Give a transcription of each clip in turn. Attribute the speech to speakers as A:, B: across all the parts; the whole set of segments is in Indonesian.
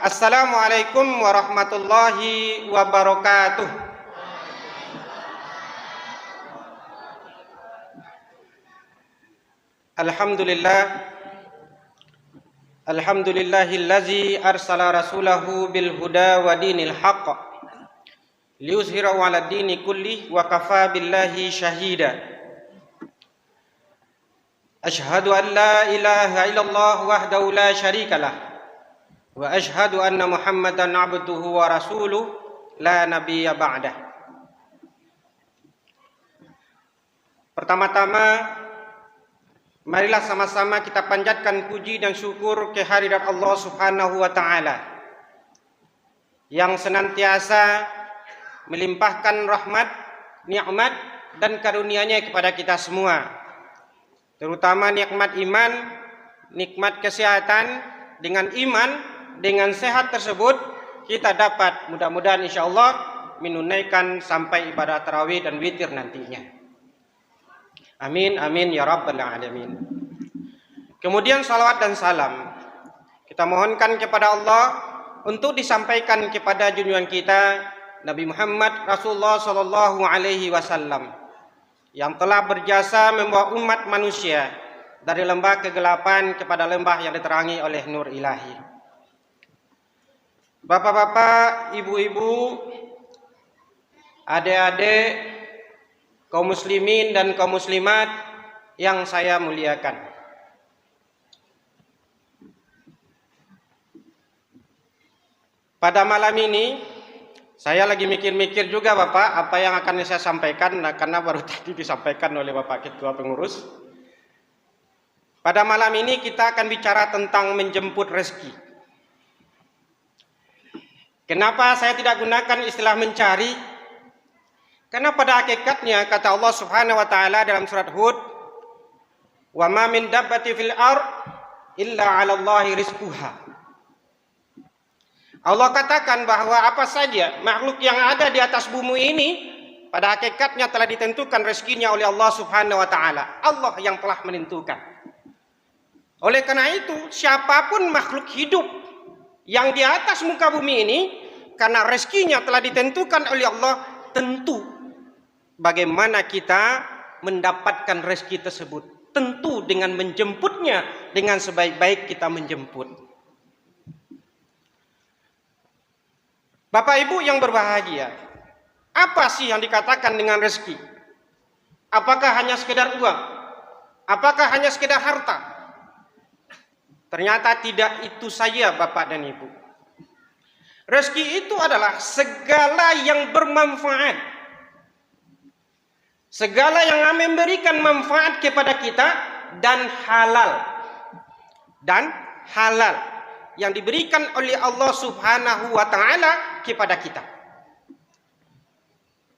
A: Assalamualaikum warahmatullahi wabarakatuh. Alhamdulillahillazi arsala rasulahu bil huda wa dinil haqq liyuzhirahu 'ala dini kulli wa kafa billahi syahida. Asyhadu an la ilaha illallah wahdahu la syarikalah wa asyhadu anna Muhammadan 'abduhu wa rasuluh la nabiyya ba'dah. Pertama-tama, marilah sama-sama kita panjatkan puji dan syukur kehadirat Allah Subhanahu wa taala yang senantiasa melimpahkan rahmat, nikmat dan karunia-Nya kepada kita semua. Terutama nikmat iman, nikmat kesehatan. Dengan iman, dengan sehat tersebut kita dapat mudah-mudahan insyaallah menunaikan sampai ibadah tarawih dan witir nantinya. Amin amin ya rabbal alamin. Kemudian salawat dan salam kita mohonkan kepada Allah untuk disampaikan kepada junjungan kita Nabi Muhammad Rasulullah sallallahu alaihi wasallam yang telah berjasa membawa umat manusia dari lembah kegelapan kepada lembah yang diterangi oleh nur ilahi. Bapak-bapak, ibu-ibu, adik-adik, kaum muslimin dan kaum muslimat yang saya muliakan. Pada malam ini saya lagi mikir-mikir juga Bapak apa yang akan saya sampaikan, karena baru tadi disampaikan oleh Bapak Ketua Pengurus. Pada malam ini kita akan bicara tentang menjemput rezeki. Kenapa saya tidak gunakan istilah mencari? Karena pada hakikatnya kata Allah Subhanahu wa taala dalam surat Hud, "Wa ma min dabbati fil ard illa 'ala Allahi rizquha." Allah katakan bahwa apa saja makhluk yang ada di atas bumi ini pada hakikatnya telah ditentukan rezekinya oleh Allah Subhanahu wa taala. Allah yang telah menentukan. Oleh karena itu, siapapun makhluk hidup yang di atas muka bumi ini karena rezekinya telah ditentukan oleh Allah, tentu bagaimana kita mendapatkan rezeki tersebut? Tentu dengan menjemputnya dengan sebaik-baik kita menjemput. Bapak Ibu yang berbahagia, apa sih yang dikatakan dengan rezeki? Apakah hanya sekedar uang? Apakah hanya sekedar harta? Ternyata tidak itu saja Bapak dan Ibu. Rezeki itu adalah segala yang bermanfaat. Segala yang memberikan manfaat kepada kita dan halal. Dan halal yang diberikan oleh Allah Subhanahu wa taala kepada kita.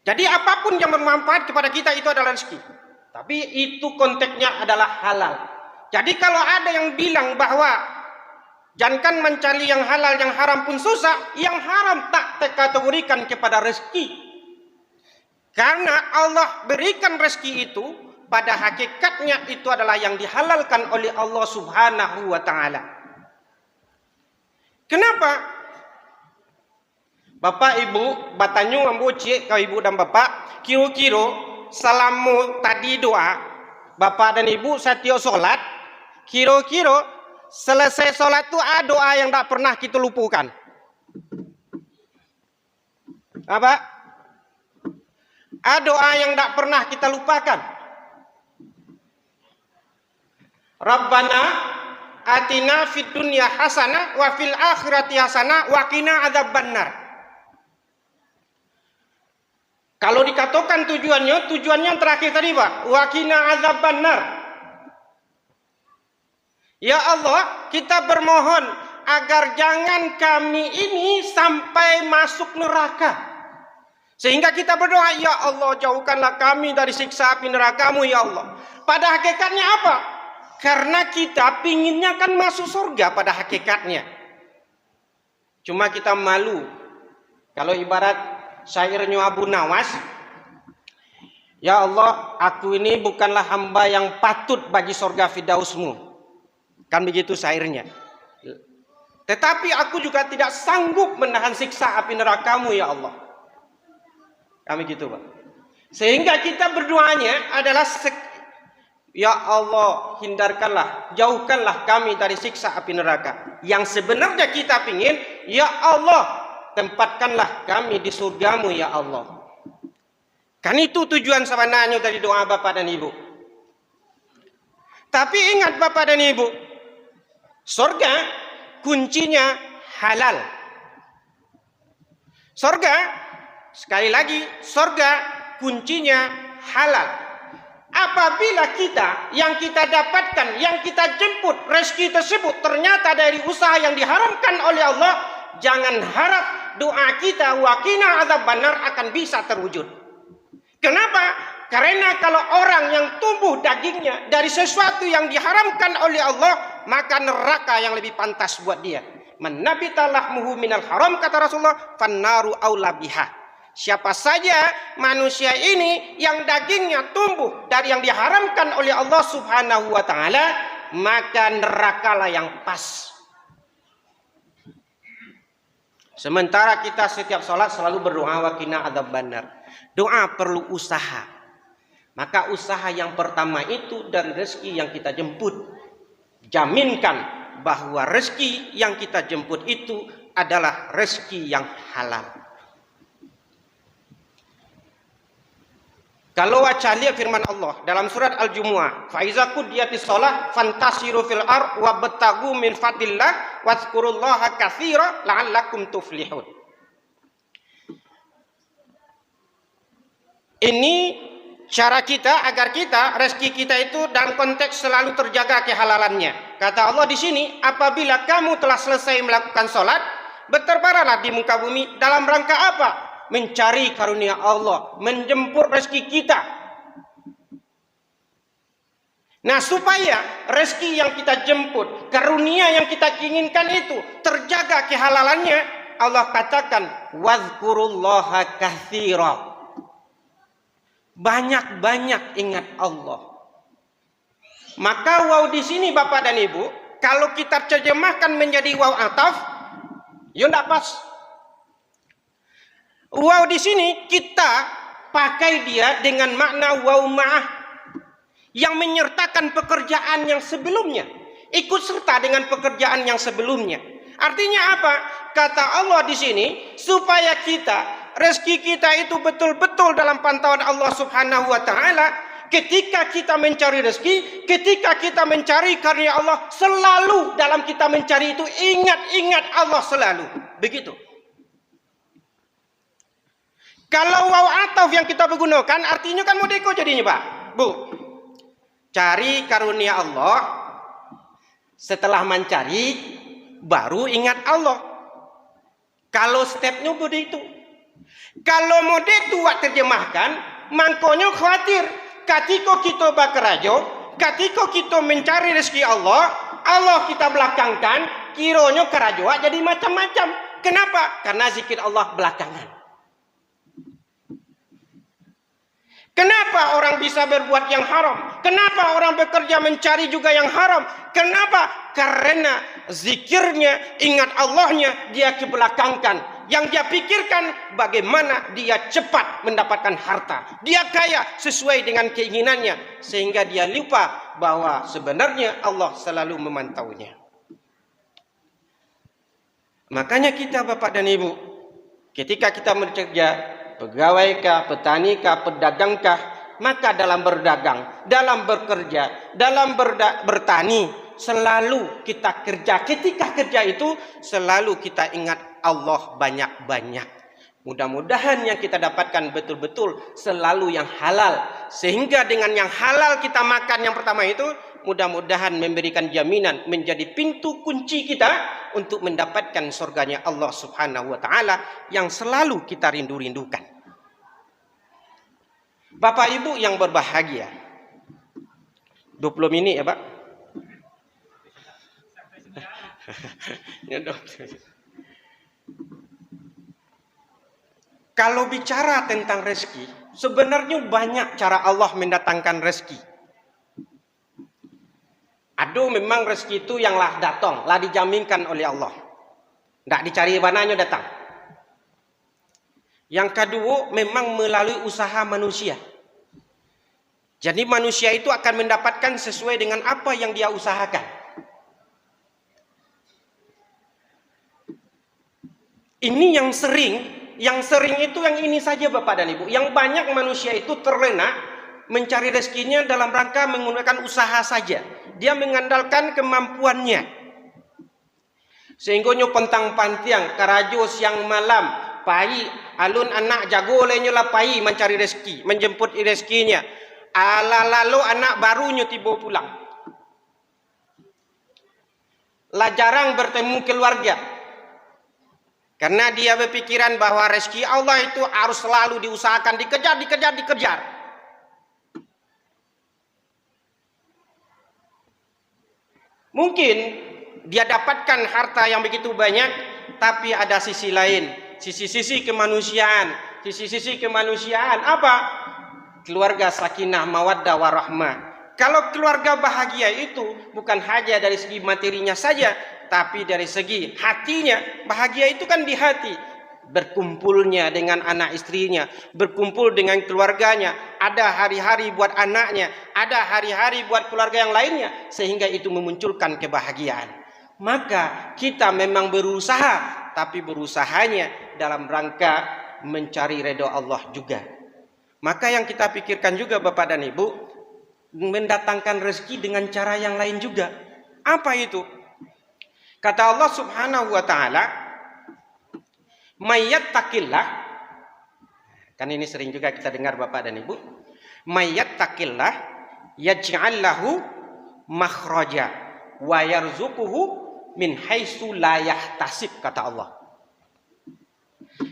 A: Jadi apapun yang bermanfaat kepada kita itu adalah rezeki. Tapi itu konteksnya adalah halal. Jadi kalau ada yang bilang bahwa jangan mencari yang halal, yang haram pun susah, yang haram tak dikategorikan kepada rezeki. Karena Allah berikan rezeki itu pada hakikatnya itu adalah yang dihalalkan oleh Allah Subhanahu wa taala. Kenapa? Bapak Ibu, batanyu amboci kau Ibu dan Bapak, kiro-kiro salamu tadi doa, Bapak dan Ibu setiap sholat, kiro-kiro selesai sholat itu ada doa yang tak pernah kita lupakan. Apa? Ada doa yang tak pernah kita lupakan. Rabbana atina fid dunya hasanah wa fil akhirati hasanah wa qina adzabannar. Kalau dikatakan tujuannya yang terakhir tadi Pak, wa qina adzabannar. Ya Allah, kita bermohon agar jangan kami ini sampai masuk neraka. Sehingga kita berdoa, ya Allah jauhkanlah kami dari siksa api neraka-Mu ya Allah. Pada hakikatnya apa? Karena kita pinginnya kan masuk surga pada hakikatnya. Cuma kita malu. Kalau ibarat syairnya Abu Nawas, ya Allah, aku ini bukanlah hamba yang patut bagi surga Firdaus-Mu. Kan begitu syairnya. Tetapi aku juga tidak sanggup menahan siksa api neraka-Mu ya Allah. Kami gitu, Pak. Sehingga kita berdoanya adalah ya Allah, hindarkanlah, jauhkanlah kami dari siksa api neraka. Yang sebenarnya kita pingin, ya Allah, tempatkanlah kami di surga-Mu ya Allah. Kan itu tujuan sebenarnya dari doa Bapak dan Ibu. Tapi ingat Bapak dan Ibu, surga kuncinya halal. Surga, sekali lagi, surga kuncinya halal. Apabila kita, yang kita dapatkan, yang kita jemput, rezeki tersebut ternyata dari usaha yang diharamkan oleh Allah, jangan harap doa kita waqina adzabannar akan bisa terwujud. Kenapa? Karena kalau orang yang tumbuh dagingnya dari sesuatu yang diharamkan oleh Allah, maka neraka yang lebih pantas buat dia. Man nabita lahmuhu minal haram, kata Rasulullah, fannaru aula biha. Siapa saja manusia ini yang dagingnya tumbuh dari yang diharamkan oleh Allah Subhanahu wa taala, maka nerakalah yang pas. Sementara kita setiap sholat selalu berdoa waqina adzabannar. Doa perlu usaha. Maka usaha yang pertama itu dari rezeki yang kita jemput. Jaminkan bahwa rezeki yang kita jemput itu adalah rezeki yang halal. Kalau baca lihat firman Allah dalam surat Al-Jumu'ah, fa iza qudiyatis shalah fantasiru fil ard wabtagu min fadlillah wazkurullaha katsira la'allakum tuflihun. Ini cara kita agar kita rezeki kita itu dalam konteks selalu terjaga kehalalannya. Kata Allah di sini, apabila kamu telah selesai melakukan salat, bertebaranlah di muka bumi dalam rangka apa? Mencari karunia Allah, menjemput rezeki kita. Nah, supaya rezeki yang kita jemput, karunia yang kita inginkan itu terjaga kehalalannya, Allah katakan wazkurullaha katsira. Banyak-banyak ingat Allah. Maka waw di sini Bapak dan Ibu, kalau kita terjemahkan menjadi waw ataf, ya enggak pas. Waw di sini kita pakai dia dengan makna waw ma'ah yang menyertakan pekerjaan yang sebelumnya, ikut serta dengan pekerjaan yang sebelumnya. Artinya apa? Kata Allah di sini supaya kita rezeki kita itu betul-betul dalam pantauan Allah Subhanahu wa taala. Ketika kita mencari rezeki, ketika kita mencari karunia Allah, selalu dalam kita mencari itu ingat Allah selalu. Begitu. Kalau waw ataf yang kita gunakan artinya kan modeko jadinya, Pak. Bu. Cari karunia Allah, setelah mencari baru ingat Allah. Kalau stepnya begitu. Kalau mode itu terjemahkan, mangkonyo khawatir. Ketika kita bakarajo, ketika kita mencari rezeki Allah, Allah kita belakangkan, kironyo karajoa jadi macam-macam. Kenapa? Karena zikir Allah belakangan. Kenapa orang bisa berbuat yang haram? Kenapa orang bekerja mencari juga yang haram? Kenapa? Karena zikirnya, ingat Allahnya, dia kebelakangkan. Yang dia pikirkan bagaimana dia cepat mendapatkan harta. Dia kaya sesuai dengan keinginannya. Sehingga dia lupa bahwa sebenarnya Allah selalu memantaunya. Makanya kita Bapak dan Ibu, ketika kita bekerja, pegawaikah, petanikah, pedagangkah, maka dalam berdagang, dalam bekerja, dalam bertani, selalu kita kerja. Ketika kerja itu selalu kita ingat Allah banyak-banyak. Mudah-mudahan yang kita dapatkan betul-betul selalu yang halal. Sehingga dengan yang halal kita makan yang pertama itu, mudah-mudahan memberikan jaminan menjadi pintu kunci kita untuk mendapatkan surganya Allah Subhanahu wa taala yang selalu kita rindu-rindukan. Bapak Ibu yang berbahagia. 20 menit ya, Pak. Kalau bicara tentang rezeki, sebenarnya banyak cara Allah mendatangkan rezeki. Aduh, memang rezeki itu yang lah datang, lah dijaminkan oleh Allah. Tidak dicari mananya datang. Yang kedua, memang melalui usaha manusia. Jadi manusia itu akan mendapatkan sesuai dengan apa yang dia usahakan. Ini yang sering itu yang ini saja Bapak dan Ibu. Yang banyak manusia itu terlena mencari rezekinya dalam rangka menggunakan usaha saja. Dia mengandalkan kemampuannya. Sehingga nyo pentang pantiang, karajo siang malam, pai, alun anak jago lenyola pai mencari rezeki, menjemput rezekinya. Ala lalu anak barunya tiba pulang. Lah jarang bertemu keluarga. Karena dia berpikiran bahwa rezeki Allah itu harus selalu diusahakan, dikejar. Mungkin dia dapatkan harta yang begitu banyak, tapi ada sisi lain, sisi-sisi kemanusiaan. Sisi-sisi kemanusiaan apa? Keluarga sakinah, mawaddah, warahmah. Kalau keluarga bahagia itu bukan hanya dari segi materinya saja, tapi dari segi hatinya. Bahagia itu kan di hati. Berkumpulnya dengan anak istrinya, berkumpul dengan keluarganya, ada hari-hari buat anaknya, ada hari-hari buat keluarga yang lainnya, sehingga itu memunculkan kebahagiaan. Maka kita memang berusaha, tapi berusahanya dalam rangka mencari ridho Allah juga. Maka yang kita pikirkan juga Bapak dan Ibu, mendatangkan rezeki dengan cara yang lain juga. Apa itu? Kata Allah Subhanahu wa taala, "Mayyattaqillah." Kan ini sering juga kita dengar Bapak dan Ibu. "Mayyattaqillah yaj'al lahu makhraja wa yarzuquhu min haitsu la yahtasib," kata Allah.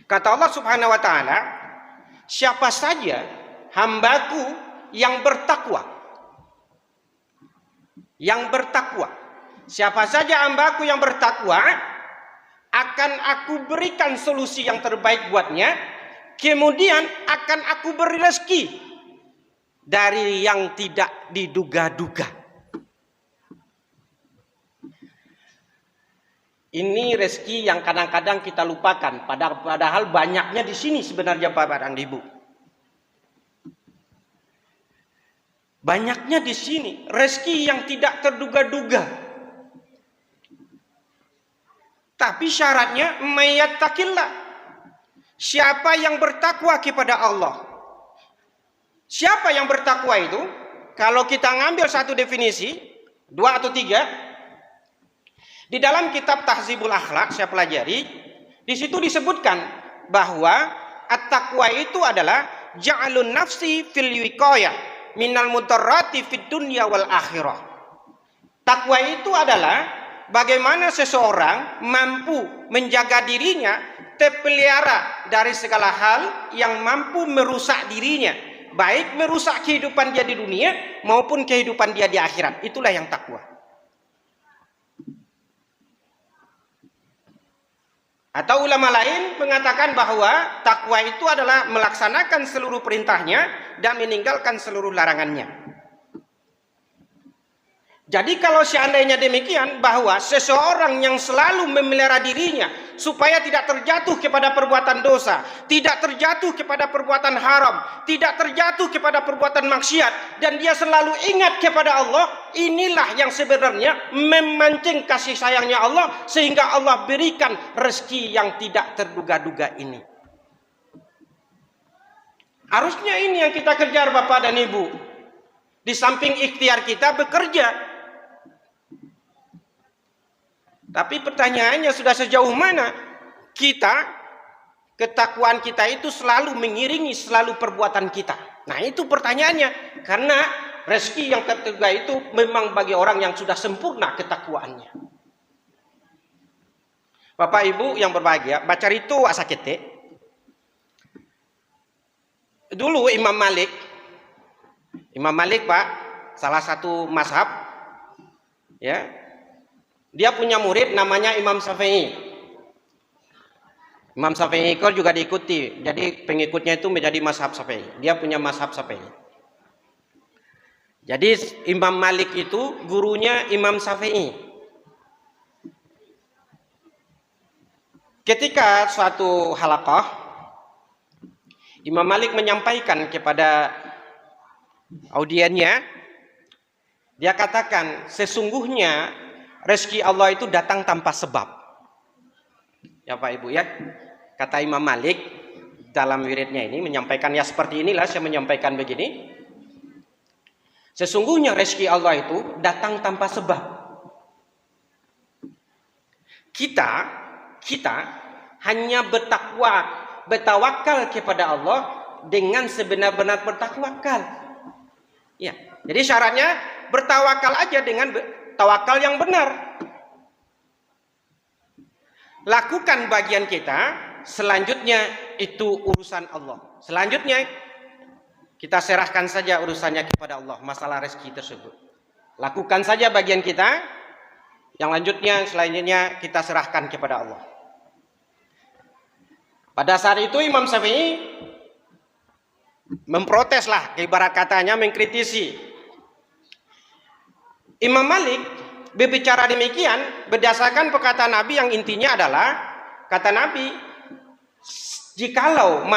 A: Kata Allah Subhanahu wa taala, siapa saja hambaku yang bertakwa, siapa saja hambaku yang bertakwa, akan aku berikan solusi yang terbaik buatnya, kemudian akan aku beri rezeki dari yang tidak diduga-duga. Ini rezeki yang kadang-kadang kita lupakan, padahal banyaknya di sini sebenarnya Bapak dan Ibu. Banyaknya di sini rezeki yang tidak terduga-duga. Tapi syaratnya mayyattaqillah. Siapa yang bertakwa kepada Allah? Siapa yang bertakwa itu? Kalau kita ngambil satu definisi, 2 atau 3, di dalam kitab Tahzibul Akhlak saya pelajari, di situ disebutkan bahwa at-taqwa itu adalah ja'alun nafsi fil wiqayah minal mudarrati fid dunya wal akhirah. Takwa itu adalah bagaimana seseorang mampu menjaga dirinya terpelihara dari segala hal yang mampu merusak dirinya, baik merusak kehidupan dia di dunia maupun kehidupan dia di akhirat. Itulah yang takwa. Atau ulama lain mengatakan bahwa takwa itu adalah melaksanakan seluruh perintahnya dan meninggalkan seluruh larangannya. Jadi kalau seandainya demikian, bahwa seseorang yang selalu memelihara dirinya supaya tidak terjatuh kepada perbuatan dosa, tidak terjatuh kepada perbuatan haram, tidak terjatuh kepada perbuatan maksiat, dan dia selalu ingat kepada Allah, inilah yang sebenarnya memancing kasih sayangnya Allah, sehingga Allah berikan rezeki yang tidak terduga-duga ini. Harusnya ini yang kita kejar Bapak dan Ibu. Di samping ikhtiar kita bekerja. Tapi pertanyaannya sudah sejauh mana kita, ketakwaan kita itu selalu mengiringi selalu perbuatan kita. Nah itu pertanyaannya. Karena rezeki yang terduga itu memang bagi orang yang sudah sempurna ketakwaannya. Bapak Ibu yang berbahagia, baca itu asakete. Dulu Imam Malik Pak, salah satu mazhab, ya. Dia punya murid namanya Imam Syafi'i. Imam Syafi'i juga diikuti. Jadi pengikutnya itu menjadi mazhab Syafi'i. Dia punya mazhab Syafi'i. Jadi Imam Malik itu gurunya Imam Syafi'i. Ketika suatu halaqah, Imam Malik menyampaikan kepada audiennya, dia katakan, sesungguhnya rezeki Allah itu datang tanpa sebab. Ya Pak Ibu ya, kata Imam Malik dalam wiridnya ini menyampaikan ya seperti inilah saya menyampaikan begini. Sesungguhnya rezeki Allah itu datang tanpa sebab. Kita hanya bertawakal kepada Allah dengan sebenar-benar bertawakal. Ya, jadi syaratnya bertawakal aja dengan tawakal yang benar. Lakukan bagian kita, selanjutnya itu urusan Allah. Selanjutnya kita serahkan saja urusannya kepada Allah, masalah rezeki tersebut. Lakukan saja bagian kita, yang selanjutnya kita serahkan kepada Allah. Pada saat itu Imam Syafi'i memproteslah, ibarat katanya mengkritisi. Imam Malik berbicara demikian berdasarkan perkataan Nabi yang intinya adalah, kata Nabi, jikalau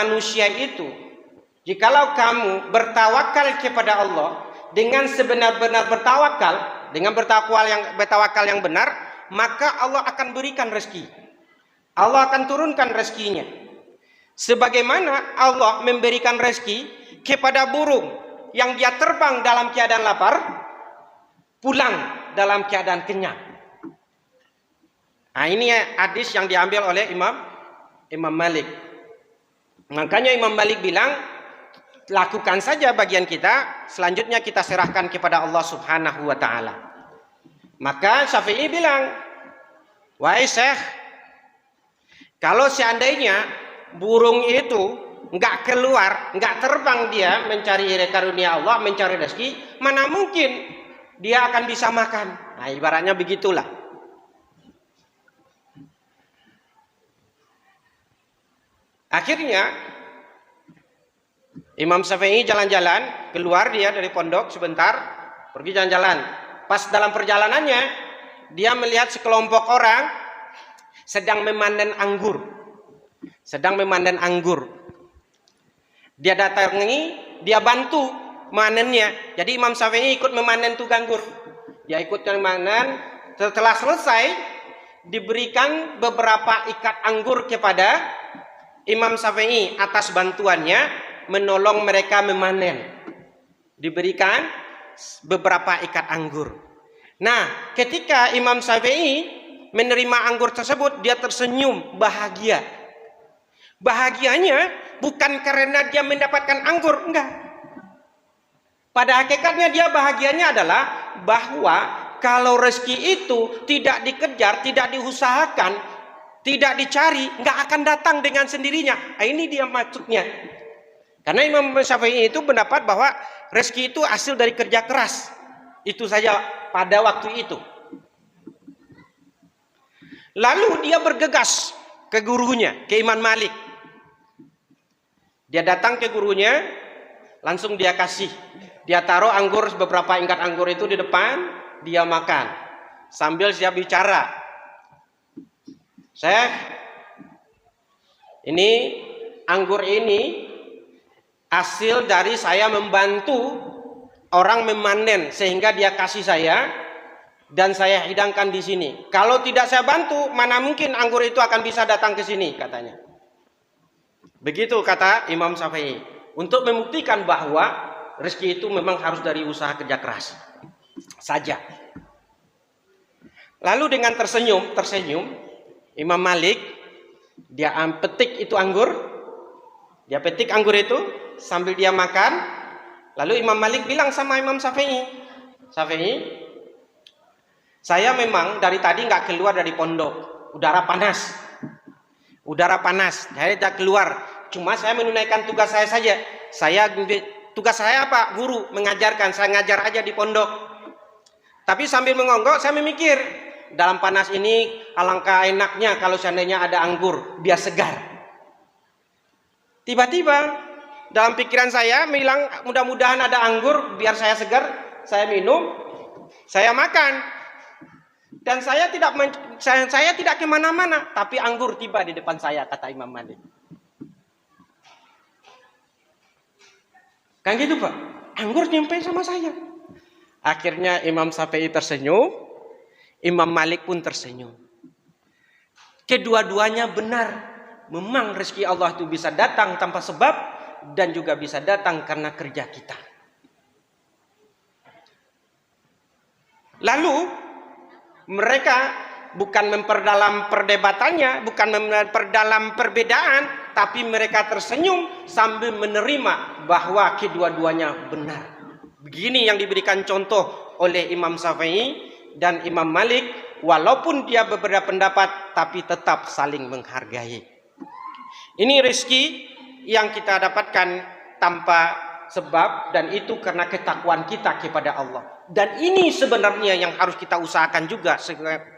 A: kamu bertawakal kepada Allah dengan sebenar-benar bertawakal, dengan bertawakal yang benar, maka Allah akan berikan rezeki. Allah akan turunkan rezekinya. Sebagaimana Allah memberikan rezeki kepada burung yang dia terbang dalam keadaan lapar, pulang dalam keadaan kenyang. Nah, ini hadis yang diambil oleh Imam Malik. Makanya Imam Malik bilang, lakukan saja bagian kita, selanjutnya kita serahkan kepada Allah Subhanahu wa taala. Maka Syafi'i bilang, wahai Syekh, kalau seandainya burung itu nggak keluar, nggak terbang dia mencari karunia Allah, mencari rezeki, mana mungkin dia akan bisa makan. Nah, ibaratnya begitulah. Akhirnya Imam Syafi'i jalan-jalan, keluar dia dari pondok sebentar, pergi jalan-jalan. Pas dalam perjalanannya, dia melihat sekelompok orang sedang memanen anggur. Dia datangi, dia bantu manennya. Jadi Imam Syafi'i ikut memanen tuh anggur. Dia ikut memanen. Setelah selesai, diberikan beberapa ikat anggur kepada Imam Syafi'i atas bantuannya menolong mereka memanen. Diberikan beberapa ikat anggur. Nah, ketika Imam Syafi'i menerima anggur tersebut, dia tersenyum bahagia. Bahagianya bukan karena dia mendapatkan anggur, enggak. Pada hakikatnya dia bahagianya adalah bahwa kalau rezeki itu tidak dikejar, tidak diusahakan, tidak dicari, enggak akan datang dengan sendirinya. Nah, ini dia maksudnya. Karena Imam Syafi'i itu pendapat bahwa rezeki itu hasil dari kerja keras. Itu saja pada waktu itu. Lalu dia bergegas ke gurunya, ke Imam Malik. Dia datang ke gurunya, langsung dia kasih. Dia taruh anggur, beberapa ingkat anggur itu di depan, dia makan. Sambil siap bicara. Syekh, ini anggur ini hasil dari saya membantu orang memanen sehingga dia kasih saya dan saya hidangkan di sini. Kalau tidak saya bantu, mana mungkin anggur itu akan bisa datang ke sini, katanya. Begitu kata Imam Syafi'i. Untuk membuktikan bahwa rezeki itu memang harus dari usaha kerja keras saja. Lalu dengan tersenyum, Imam Malik dia petik itu anggur. Dia petik anggur itu sambil dia makan. Lalu Imam Malik bilang sama Imam Syafi'i, saya memang dari tadi nggak keluar dari pondok, udara panas, saya tidak keluar. Cuma saya menunaikan tugas saya saja. Tugas saya apa? Guru, mengajarkan. Saya ngajar aja di pondok. Tapi sambil mengonggok, saya memikir, dalam panas ini alangkah enaknya kalau seandainya ada anggur, biar segar. Tiba-tiba dalam pikiran saya bilang, mudah-mudahan ada anggur, biar saya segar. Saya minum, saya makan. Dan saya tidak kemana-mana, tapi anggur tiba di depan saya, kata Imam Malik. Kan gitu Pak, anggur nyampe sama saya. Akhirnya Imam Syafi'i tersenyum, Imam Malik pun tersenyum. Kedua-duanya benar. Memang rezeki Allah itu bisa datang tanpa sebab dan juga bisa datang karena kerja kita. Lalu mereka bukan memperdalam perdebatannya, bukan memperdalam perbedaan, tapi mereka tersenyum sambil menerima bahwa kedua-duanya benar. Begini yang diberikan contoh oleh Imam Syafi'i dan Imam Malik, walaupun dia berbeda pendapat, tapi tetap saling menghargai. Ini rezeki yang kita dapatkan tanpa sebab, dan itu karena ketakwaan kita kepada Allah. Dan ini sebenarnya yang harus kita usahakan juga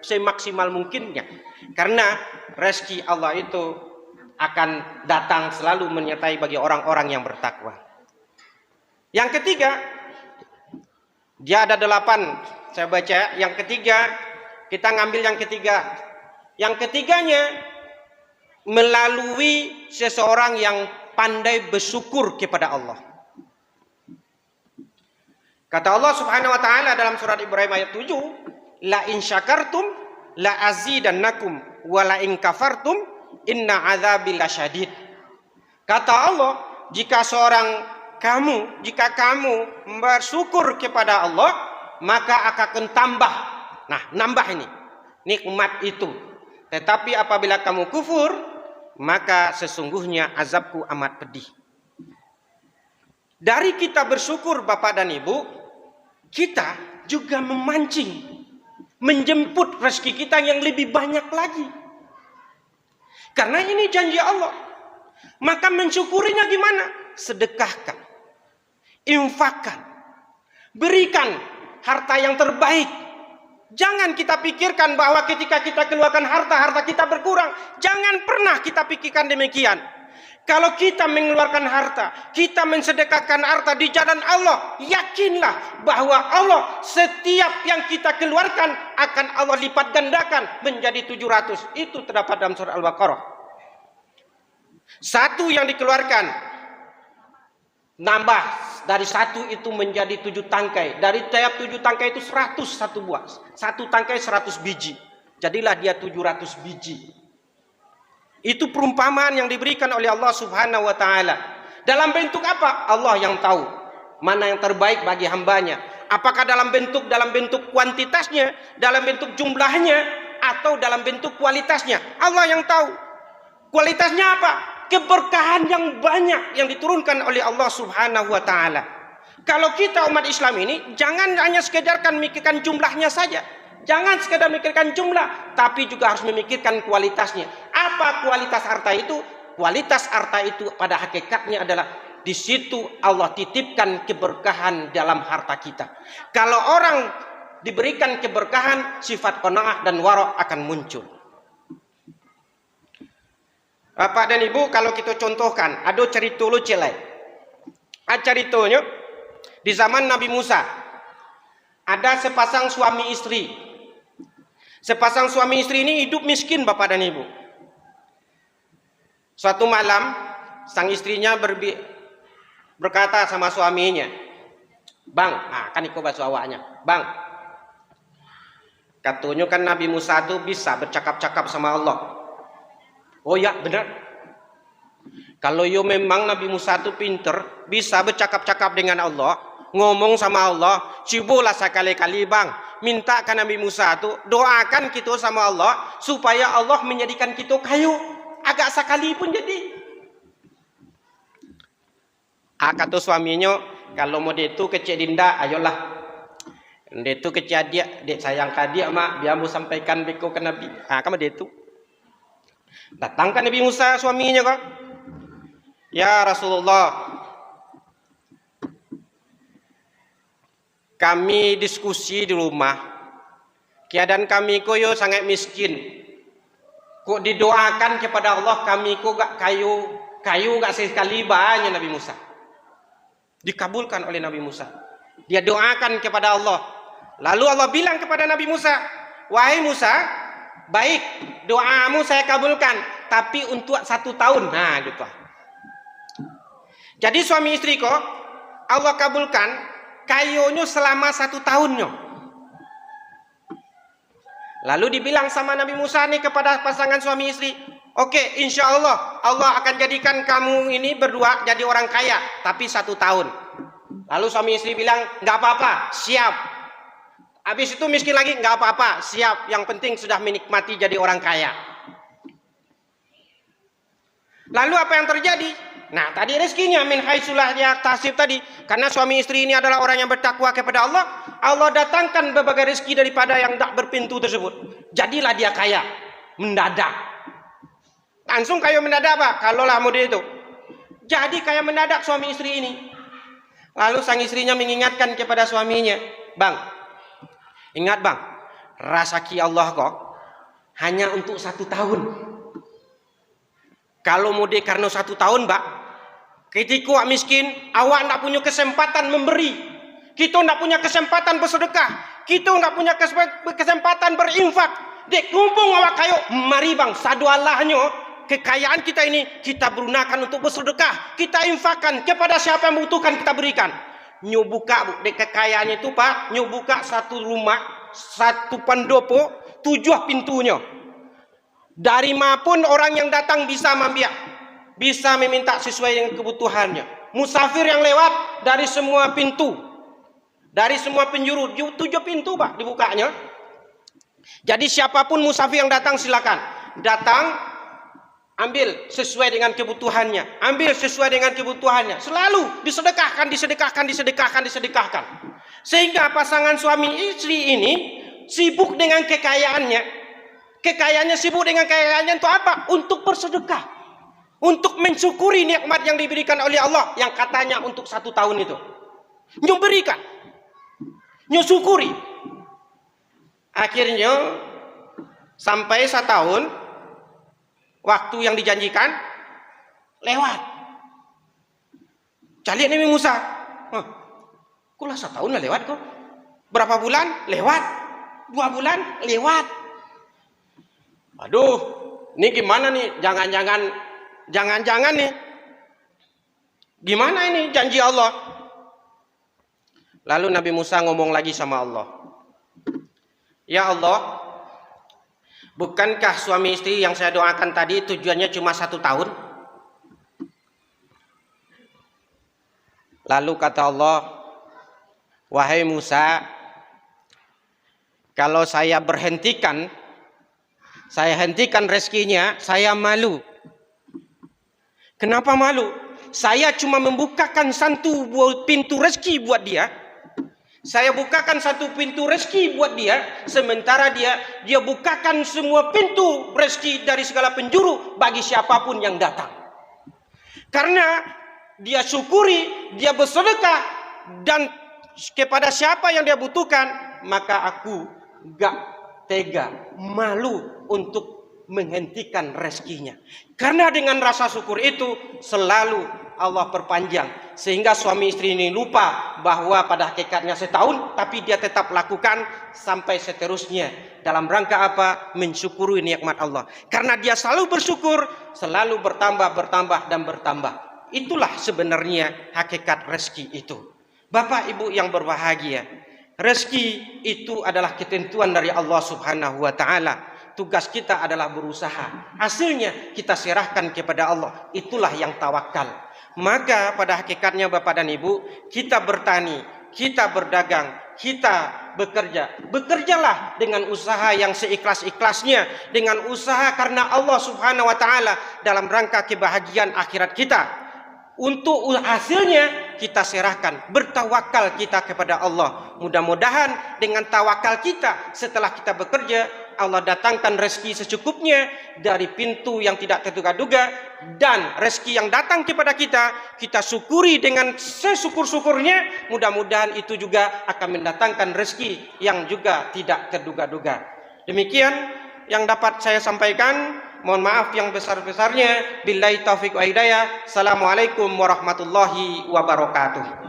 A: semaksimal mungkinnya. Karena rezeki Allah itu akan datang selalu menyertai bagi orang-orang yang bertakwa. Yang ketiga, dia ada 8. Saya baca yang ketiga, kita ngambil yang ketiga. Yang ketiganya melalui seseorang yang pandai bersyukur kepada Allah. Kata Allah Subhanahu wa taala dalam surat Ibrahim ayat 7, la in syakartum la azidannakum wa la in kafartum inna azabi lasyadid. Kata Allah, jika kamu bersyukur kepada Allah, maka akan tambah. Nah, nambah ini nikmat itu. Tetapi apabila kamu kufur, maka sesungguhnya azabku amat pedih. Dari kita bersyukur Bapak dan Ibu, kita juga memancing, menjemput rezeki kita yang lebih banyak lagi. Karena ini janji Allah. Maka mensyukurinya gimana? Sedekahkan, infakkan, berikan harta yang terbaik. Jangan kita pikirkan bahwa ketika kita keluarkan harta kita berkurang. Jangan pernah kita pikirkan demikian. Kalau kita mengeluarkan harta, kita mensedekahkan harta di jalan Allah, yakinlah bahwa Allah setiap yang kita keluarkan akan Allah lipat gandakan menjadi 700. Itu terdapat dalam surah Al-Baqarah. Satu yang dikeluarkan, nambah dari satu itu menjadi 7 tangkai. Dari tiap 7 tangkai itu 100 satu buah. Satu tangkai 100 biji. Jadilah dia 700 biji. Itu perumpamaan yang diberikan oleh Allah Subhanahu wa taala. Dalam bentuk apa? Allah yang tahu mana yang terbaik bagi hambanya. Apakah dalam bentuk kuantitasnya, dalam bentuk jumlahnya, atau dalam bentuk kualitasnya? Allah yang tahu. Kualitasnya apa? Keberkahan yang banyak yang diturunkan oleh Allah Subhanahu wa taala. Kalau kita umat Islam ini jangan hanya sekedarkan memikirkan jumlahnya saja. Jangan sekedar memikirkan jumlah, tapi juga harus memikirkan kualitasnya. Apa kualitas harta itu? Kualitas harta itu pada hakikatnya adalah di situ Allah titipkan keberkahan dalam harta kita. Kalau orang diberikan keberkahan, sifat qanaah dan wara akan muncul. Bapak dan Ibu, kalau kita contohkan, ada cerita lucu lain. Ceritanya di zaman Nabi Musa ada sepasang suami istri. Sepasang suami istri ini hidup miskin Bapak dan Ibu. Suatu malam sang istrinya berkata sama suaminya, "Bang, kan ikut bahasa awaknya. Bang, katanya kan Nabi Musa itu bisa bercakap-cakap sama Allah." "Oh ya, benar. Kalau yo memang Nabi Musa itu pinter, bisa bercakap-cakap dengan Allah, ngomong sama Allah, cobalah sekali-kali Bang, minta ke Nabi Musa itu doakan kita sama Allah supaya Allah menjadikan kita kayu, agak sekali pun jadi." Kata suaminya, "Kalau mau dia itu kecil dinda, ayolah. Dia itu kecil dia sayang ke dia mak, biar mau sampaikan beko ke Nabi." Kamu dia itu. Datangkan Nabi Musa suaminya kok. "Ya Rasulullah, kami diskusi di rumah. Keadaan kami koyo sangat miskin. Kok didoakan kepada Allah kami kok gak kayu gak sekali banyak." Nabi Musa dikabulkan oleh Nabi Musa. Dia doakan kepada Allah. Lalu Allah bilang kepada Nabi Musa, wahai Musa, baik, doamu saya kabulkan, tapi untuk 1 tahun. Nah, gitu. Jadi suami istri kok Allah kabulkan kayonyo selama 1 tahunnya. Lalu dibilang sama Nabi Musa nih kepada pasangan suami istri, oke, insya Allah Allah akan jadikan kamu ini berdua jadi orang kaya, tapi 1 tahun. Lalu suami istri bilang, nggak apa-apa, siap. Habis itu miskin lagi, nggak apa-apa, siap. Yang penting sudah menikmati jadi orang kaya. Lalu apa yang terjadi? Nah, tadi rezekinya min haitsulah yahtasib tadi, karena suami istri ini adalah orang yang bertakwa kepada Allah, Allah datangkan berbagai rezeki daripada yang tak berpintu tersebut. Jadilah dia kaya mendadak. Langsung kaya mendadak, Pak. Kalaulah model itu. Jadi kaya mendadak suami istri ini. Lalu sang istrinya mengingatkan kepada suaminya, "Bang, ingat Bang, rezeki Allah kok hanya untuk 1 tahun. Kalau mau karena 1 tahun, Mbak, ketika awak miskin, awak tidak punya kesempatan memberi. Kita tidak punya kesempatan bersedekah. Kita tidak punya kesempatan berinfak. Dek kumpung awak kayo, mari Bang, sadu Allahnya, kekayaan kita ini kita gunakan untuk bersedekah. Kita infakkan kepada siapa yang membutuhkan, kita berikan." Nyobuka, Bu, dek kekayaannya itu, Pak, nyobuka 1 rumah, 1 pendopo, 7 pintunya. Dari manapun orang yang datang bisa mambiak, bisa meminta sesuai dengan kebutuhannya. Musafir yang lewat dari semua pintu, dari semua penjuru, 7 pintu, Pak, dibukanya. Jadi siapapun musafir yang datang silakan datang, ambil sesuai dengan kebutuhannya, ambil sesuai dengan kebutuhannya. Selalu disedekahkan, disedekahkan, disedekahkan, disedekahkan. Sehingga pasangan suami istri ini sibuk dengan kekayaannya. Kekayaannya sibuk dengan kekayaannya untuk apa? Untuk bersedekah, untuk mensyukuri nikmat yang diberikan oleh Allah yang katanya untuk 1 tahun itu. Nyuberikan, nyusyukuri. Akhirnya sampai 1 tahun, waktu yang dijanjikan lewat. Cari Nabi Musa, kulah 1 tahun lah lewat kok. Berapa bulan? Lewat. 2 bulan? Lewat. Aduh, ini gimana nih? Jangan-jangan nih. Gimana ini janji Allah? Lalu Nabi Musa ngomong lagi sama Allah. Ya Allah, bukankah suami istri yang saya doakan tadi tujuannya cuma 1 tahun? Lalu kata Allah, wahai Musa, kalau saya hentikan rezekinya, saya malu. Kenapa malu? Saya cuma membukakan 1 pintu rezeki buat dia. Saya bukakan 1 pintu rezeki buat dia, sementara dia bukakan semua pintu rezeki dari segala penjuru bagi siapapun yang datang. Karena dia syukuri, dia bersedekah, dan kepada siapa yang dia butuhkan, maka aku gak tega, malu untuk menghentikan rezekinya. Karena dengan rasa syukur itu selalu Allah perpanjang, sehingga suami istri ini lupa bahwa pada hakikatnya 1 tahun, tapi dia tetap lakukan sampai seterusnya. Dalam rangka apa? Mensyukuri nikmat Allah. Karena dia selalu bersyukur, selalu bertambah dan bertambah. Itulah sebenarnya hakikat rezeki itu. Bapak Ibu yang berbahagia, rezeki itu adalah ketentuan dari Allah Subhanahu wa taala. Tugas kita adalah berusaha. Hasilnya kita serahkan kepada Allah. Itulah yang tawakal. Maka pada hakikatnya Bapak dan Ibu, kita bertani, kita berdagang, kita bekerja. Bekerjalah dengan usaha yang seikhlas-ikhlasnya, dengan usaha karena Allah Subhanahu wa taala dalam rangka kebahagiaan akhirat kita. Untuk hasilnya kita serahkan, bertawakal kita kepada Allah. Mudah-mudahan dengan tawakal kita setelah kita bekerja, Allah datangkan rezeki secukupnya dari pintu yang tidak terduga-duga, dan rezeki yang datang kepada kita, kita syukuri dengan sesyukur-syukurnya. Mudah-mudahan itu juga akan mendatangkan rezeki yang juga tidak terduga-duga. Demikian yang dapat saya sampaikan. Mohon maaf yang besar-besarnya. Billahi taufiq wa hidayah. Assalamualaikum warahmatullahi wabarakatuh.